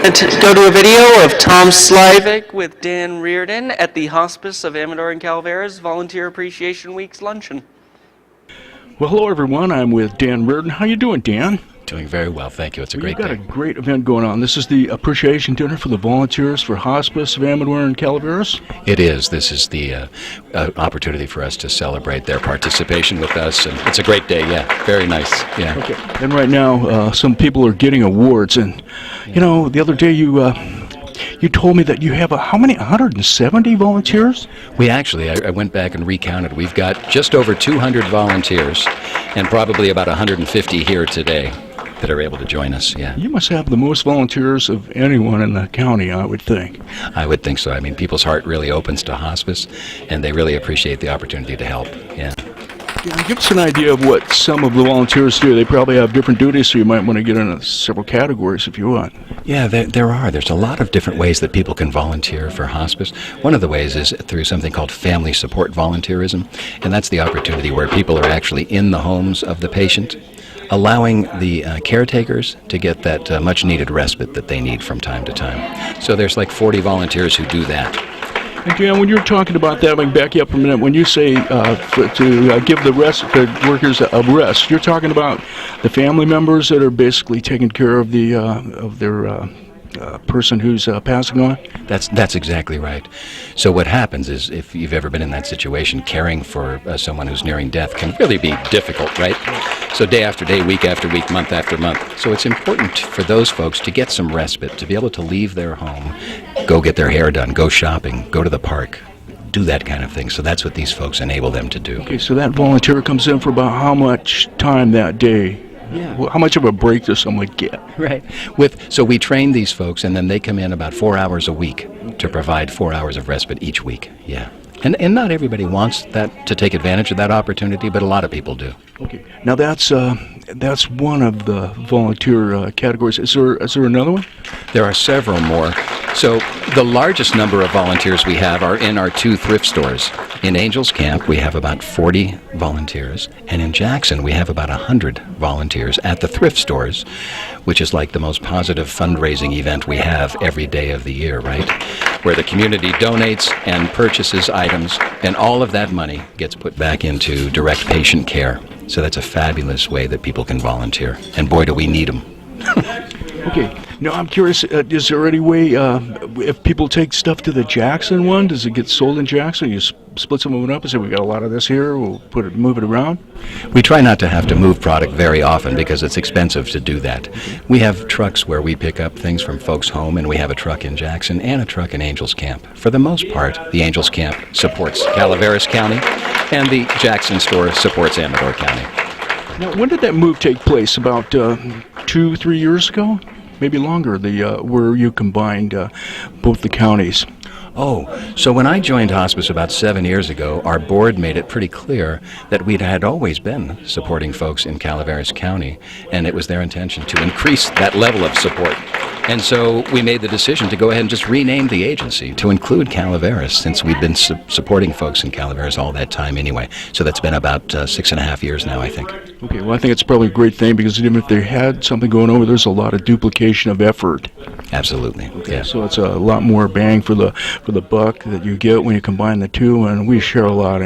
And to go to a video of Tom Slivick with Dan Riordon at the Hospice of Amador in Calaveras Volunteer Appreciation Week Luncheon. Well, hello everyone. I'm with Dan Riordon. How you doing, Dan? Doing very well, thank you. It's a great day. We've got a great event going on. This is the appreciation dinner for the volunteers for Hospice of Amador in Calaveras. It is. This is the opportunity for us to celebrate their participation with us, and it's a great day. Yeah, very nice. Yeah. Okay. And right now, some people are getting awards, and you know, the other day you told me that you have how many? 170 volunteers? We actually, I went back and recounted. We've got just over 200 volunteers, and probably about 150 here today that are able to join us. Yeah. You must have the most volunteers of anyone in the county, I would think. I would think so. I mean, people's heart really opens to hospice, and they really appreciate the opportunity to help. Yeah. Give us an idea of what some of the volunteers do. They probably have different duties, so you might want to get into several categories if you want. Yeah, there are. There's a lot of different ways that people can volunteer for hospice. One of the ways is through something called family support volunteerism, and that's the opportunity where people are actually in the homes of the patient, allowing the caretakers to get that much-needed respite that they need from time to time. So there's like 40 volunteers who do that. And Dan, when you're talking about that, let me back you up for a minute. When you say to give the workers a rest, you're talking about the family members that are basically taking care of their person who's passing on? That's exactly right. So what happens is, if you've ever been in that situation, caring for someone who's nearing death can really be difficult, right? So day after day, week after week, month after month. So it's important for those folks to get some respite, to be able to leave their home, go get their hair done, go shopping, go to the park, do that kind of thing. So that's what these folks enable them to do. Okay, so that volunteer comes in for about how much time that day? Yeah. How much of a break does someone get? Right. So we train these folks, and then they come in about 4 hours a week to provide 4 hours of respite each week. Yeah. And not everybody wants that to take advantage of that opportunity, but a lot of people do. Okay. Now that's one of the volunteer categories. Is there another one? There are several more. So the largest number of volunteers we have are in our 2 thrift stores. In Angels Camp, we have about 40 volunteers, and in Jackson, we have about 100 volunteers at the thrift stores, which is like the most positive fundraising event we have every day of the year, right? Where the community donates and purchases items, and all of that money gets put back into direct patient care. So that's a fabulous way that people can volunteer, and boy, do we need them. Okay. Now, I'm curious, is there any way, if people take stuff to the Jackson one, does it get sold in Jackson? You split some of it up and say, we got a lot of this here, we'll move it around? We try not to have to move product very often because it's expensive to do that. We have trucks where we pick up things from folks' home, and we have a truck in Jackson and a truck in Angels Camp. For the most part, the Angels Camp supports Calaveras County, and the Jackson store supports Amador County. Now, when did that move take place? About 2-3 years ago? Maybe longer, where you combined both the counties. Oh, so when I joined Hospice about 7 years ago, our board made it pretty clear that we had always been supporting folks in Calaveras County, and it was their intention to increase that level of support. And so we made the decision to go ahead and just rename the agency to include Calaveras, since we've been supporting folks in Calaveras all that time anyway. So that's been about 6.5 years now, I think. Okay, well, I think it's probably a great thing, because even if they had something going over, there's a lot of duplication of effort. Absolutely. Okay, yeah. so it's a lot more bang for the buck that you get when you combine the two, and we share a lot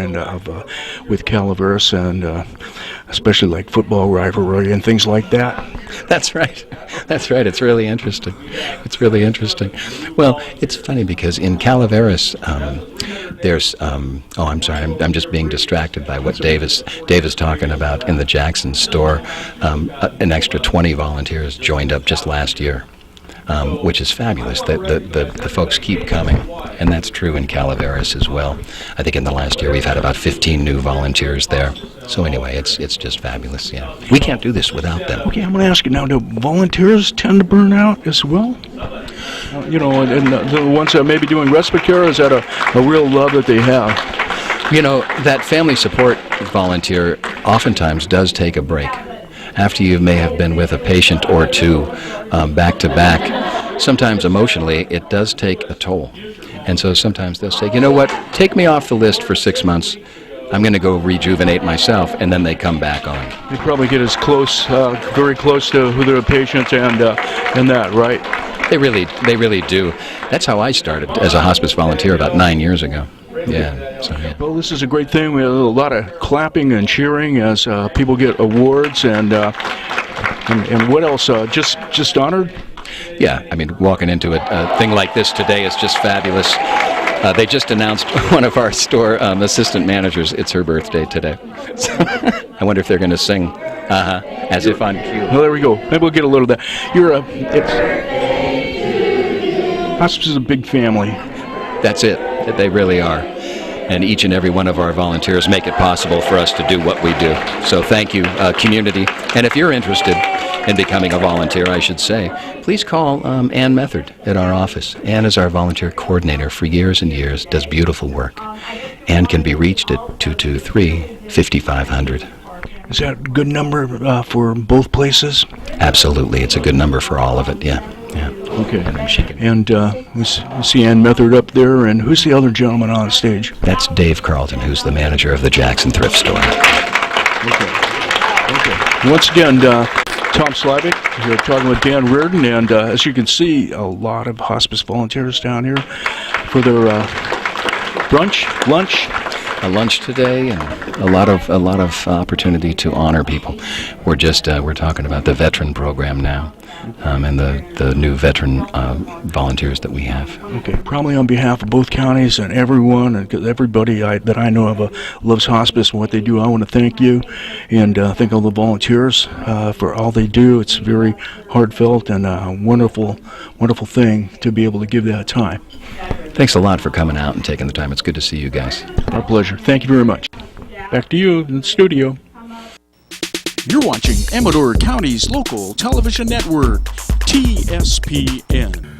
with Calaveras, and especially like football rivalry and things like that. That's right. That's right. It's really interesting. It's really interesting. Well, it's funny because in Calaveras, there's I'm sorry, I'm just being distracted by what Dave is talking about. In the Jackson store, an extra 20 volunteers joined up just last year. Which is fabulous. The folks keep coming, and that's true in Calaveras as well. I think in the last year we've had about 15 new volunteers there. So anyway, it's just fabulous. Yeah, we can't do this without them. Okay, I'm going to ask you now: do volunteers tend to burn out as well? And the ones that may be doing respite care, is that a real love that they have? You know, that family support volunteer oftentimes does take a break. After you may have been with a patient or two back to back, sometimes emotionally it does take a toll. And so sometimes they'll say, you know what, take me off the list for 6 months. I'm going to go rejuvenate myself, and then they come back on. They probably get as close, very close to who they're a patient and that, right? They really do. That's how I started as a hospice volunteer about 9 years ago. Yeah. So, yeah. Well, this is a great thing. We have a lot of clapping and cheering as people get awards, and what else? Just honored. Yeah, I mean, walking into a thing like this today is just fabulous. They just announced one of our store assistant managers. It's her birthday today. So I wonder if they're going to sing as if on cue. Well, there we go. Maybe we'll get a little of that. Hospice is a big family. That's it. They really are. And each and every one of our volunteers make it possible for us to do what we do. So thank you, community. And if you're interested in becoming a volunteer, I should say, please call Ann Method at our office. Ann is our volunteer coordinator for years and years, does beautiful work. Ann can be reached at 223-5500. Is that a good number for both places? Absolutely. It's a good number for all of it, yeah. Okay. And then she can... And we see Ann Method up there, and who's the other gentleman on stage? That's Dave Carlton, who's the manager of the Jackson Thrift Store. Okay. Once again, Tom Slivick here talking with Dan Riordon, and as you can see, a lot of hospice volunteers down here for their lunch. A lunch today, and a lot of opportunity to honor people. We're talking about the veteran program now, and the new veteran volunteers that we have. Okay, probably on behalf of both counties and everyone, and everybody that I know of loves hospice and what they do. I want to thank you, and thank all the volunteers for all they do. It's very heartfelt and a wonderful thing to be able to give that time. Thanks a lot for coming out and taking the time. It's good to see you guys. Our pleasure. Thank you very much. Back to you in the studio. You're watching Amador County's local television network, TSPN.